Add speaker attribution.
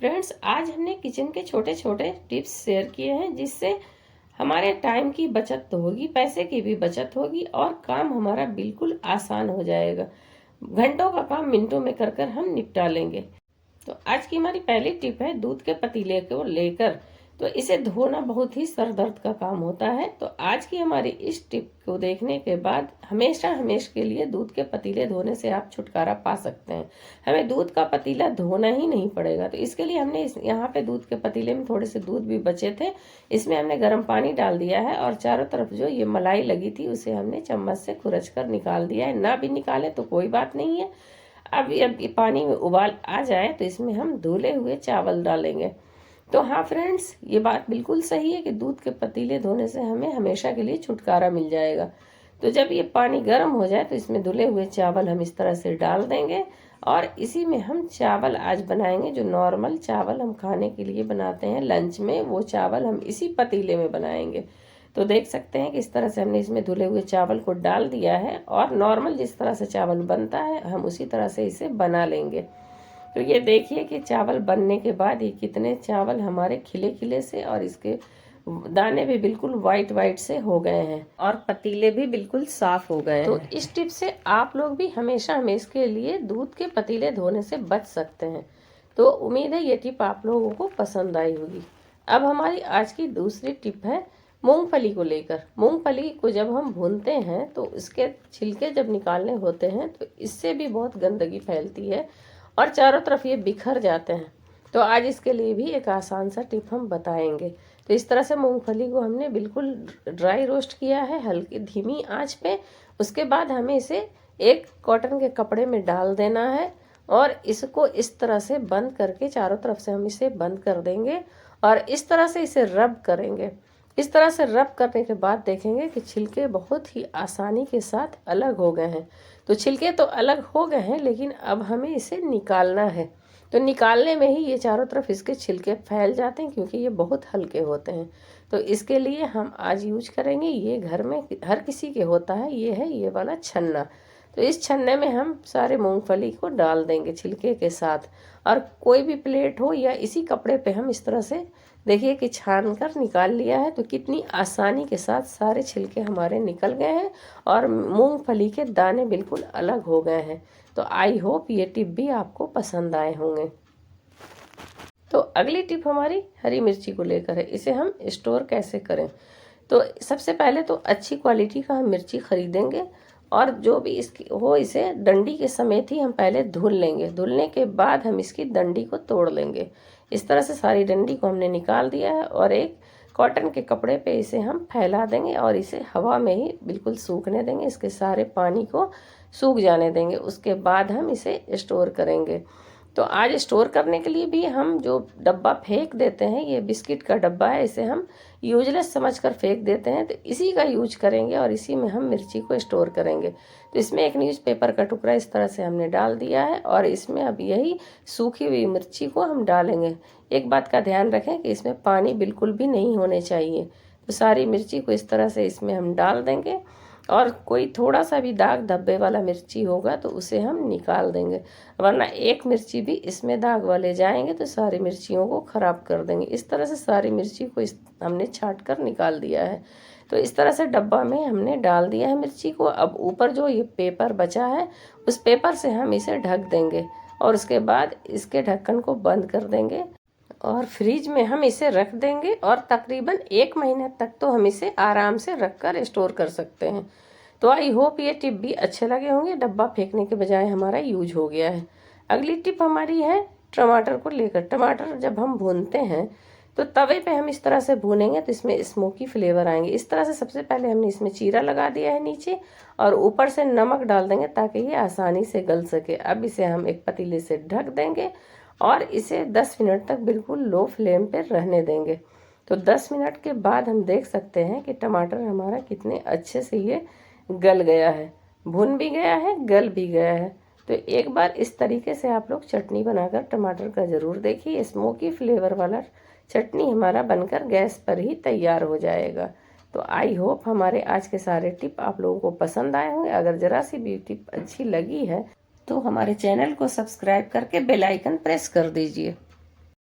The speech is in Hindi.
Speaker 1: फ्रेंड्स, आज हमने किचन के छोटे छोटे टिप्स शेयर किए हैं जिससे हमारे टाइम की बचत तो होगी, पैसे की भी बचत होगी और काम हमारा बिल्कुल आसान हो जाएगा। घंटों का काम मिनटों में कर कर हम निपटा लेंगे। तो आज की हमारी पहली टिप है दूध के पतीले को लेकर। तो इसे धोना बहुत ही सर दर्द का काम होता है। तो आज की हमारी इस टिप को देखने के बाद हमेशा के लिए दूध के पतीले धोने से आप छुटकारा पा सकते हैं। हमें दूध का पतीला धोना ही नहीं पड़ेगा। तो इसके लिए हमने यहाँ पे दूध के पतीले में थोड़े से दूध भी बचे थे, इसमें हमने गर्म पानी डाल दिया है और चारों तरफ जो ये मलाई लगी थी उसे हमने चम्मच से खुरच कर निकाल दिया है। ना भी निकाले तो कोई बात नहीं है। अब ये पानी में उबाल आ जाए तो इसमें हम धुले हुए चावल डालेंगे। तो हाँ फ्रेंड्स, ये बात बिल्कुल सही है कि दूध के पतीले धोने से हमें हमेशा के लिए छुटकारा मिल जाएगा। तो जब ये पानी गर्म हो जाए तो इसमें धुले हुए चावल हम इस तरह से डाल देंगे और इसी में हम चावल आज बनाएंगे। जो नॉर्मल चावल हम खाने के लिए बनाते हैं लंच में, वो चावल हम इसी पतीले में बनाएंगे। तो देख सकते हैं कि इस तरह से हमने इसमें धुले हुए चावल को डाल दिया है और नॉर्मल जिस तरह से चावल बनता है हम उसी तरह से इसे बना लेंगे। तो ये देखिए कि चावल बनने के बाद ये कितने चावल हमारे खिले खिले से और इसके दाने भी बिल्कुल वाइट वाइट से हो गए हैं और पतीले भी बिल्कुल साफ हो गए हैं। तो इस टिप से आप लोग भी हमेशा के लिए दूध के पतीले धोने से बच सकते हैं। तो उम्मीद है ये टिप आप लोगों को पसंद आई होगी। अब हमारी आज की दूसरी टिप है मूंगफली को लेकर। मूंगफली को जब हम भूनते हैं तो इसके छिलके जब निकालने होते हैं तो इससे भी बहुत गंदगी फैलती है और चारों तरफ ये बिखर जाते हैं। तो आज इसके लिए भी एक आसान सा टिप हम बताएंगे। तो इस तरह से मूंगफली को हमने बिल्कुल ड्राई रोस्ट किया है हल्की धीमी आंच पे। उसके बाद हमें इसे एक कॉटन के कपड़े में डाल देना है और इसको इस तरह से बंद करके चारों तरफ से हम इसे बंद कर देंगे और इस तरह से इसे रब करेंगे। इस तरह से रब करने के बाद देखेंगे कि छिलके बहुत ही आसानी के साथ अलग हो गए हैं। तो छिलके तो अलग हो गए हैं लेकिन अब हमें इसे निकालना है। तो निकालने में ही ये चारों तरफ इसके छिलके फैल जाते हैं क्योंकि ये बहुत हल्के होते हैं। तो इसके लिए हम आज यूज करेंगे, ये घर में हर किसी के होता है, ये है ये वाला छन्ना। तो इस छन्ने में हम सारे मूंगफली को डाल देंगे छिलके के साथ और कोई भी प्लेट हो या इसी कपड़े पे हम इस तरह से देखिए कि छान कर निकाल लिया है। तो कितनी आसानी के साथ सारे छिलके हमारे निकल गए हैं और मूंगफली के दाने बिल्कुल अलग हो गए हैं। तो आई होप ये टिप भी आपको पसंद आए होंगे। तो अगली टिप हमारी हरी मिर्ची को लेकर है। इसे हम स्टोर कैसे करें। तो सबसे पहले तो अच्छी क्वालिटी का हम मिर्ची खरीदेंगे और जो भी इसकी हो इसे डंडी के समेत ही हम पहले धुल लेंगे। धुलने के बाद हम इसकी डंडी को तोड़ लेंगे। इस तरह से सारी डंडी को हमने निकाल दिया है और एक कॉटन के कपड़े पे इसे हम फैला देंगे और इसे हवा में ही बिल्कुल सूखने देंगे। इसके सारे पानी को सूख जाने देंगे। उसके बाद हम इसे स्टोर करेंगे। तो आज स्टोर करने के लिए भी हम जो डब्बा फेंक देते हैं, ये बिस्किट का डब्बा है, इसे हम यूजलेस समझकर फेंक देते हैं। तो इसी का यूज करेंगे और इसी में हम मिर्ची को स्टोर करेंगे। तो इसमें एक न्यूज़पेपर का टुकड़ा इस तरह से हमने डाल दिया है और इसमें अब यही सूखी हुई मिर्ची को हम डालेंगे। एक बात का ध्यान रखें कि इसमें पानी बिल्कुल भी नहीं होने चाहिए। तो सारी मिर्ची को इस तरह से इसमें हम डाल देंगे और कोई थोड़ा सा भी दाग धब्बे वाला मिर्ची होगा तो उसे हम निकाल देंगे, वरना एक मिर्ची भी इसमें दाग वाले जाएंगे तो सारी मिर्चियों को ख़राब कर देंगे। इस तरह से सारी मिर्ची को हमने छाट कर निकाल दिया है। तो इस तरह से डब्बा में हमने डाल दिया है मिर्ची को। अब ऊपर जो ये पेपर बचा है उस पेपर से हम इसे ढक देंगे और उसके बाद इसके ढक्कन को बंद कर देंगे और फ्रिज में हम इसे रख देंगे और तकरीबन 1 महीने तक तो हम इसे आराम से रख कर स्टोर कर सकते हैं। तो आई होप ये टिप भी अच्छे लगे होंगे। डब्बा फेंकने के बजाय हमारा यूज हो गया है। अगली टिप हमारी है टमाटर को लेकर। टमाटर जब हम भूनते हैं तो तवे पे हम इस तरह से भूनेंगे तो इसमें स्मोकी फ्लेवर आएंगे। इस तरह से सबसे पहले हमने इसमें चीरा लगा दिया है नीचे और ऊपर से नमक डाल देंगे ताकि ये आसानी से गल सके। अब इसे हम एक पतीले से ढक देंगे और इसे 10 मिनट तक बिल्कुल लो फ्लेम पर रहने देंगे। तो 10 मिनट के बाद हम देख सकते हैं कि टमाटर हमारा कितने अच्छे से ये गल गया है, भुन भी गया है, गल भी गया है। तो एक बार इस तरीके से आप लोग चटनी बनाकर टमाटर का ज़रूर देखिए। स्मोकी फ्लेवर वाला चटनी हमारा बनकर गैस पर ही तैयार हो जाएगा। तो आई होप हमारे आज के सारे टिप आप लोगों को पसंद आए होंगे। अगर ज़रा सी भी टिप अच्छी लगी है तो हमारे चैनल को सब्सक्राइब करके बेल आइकन प्रेस कर दीजिए।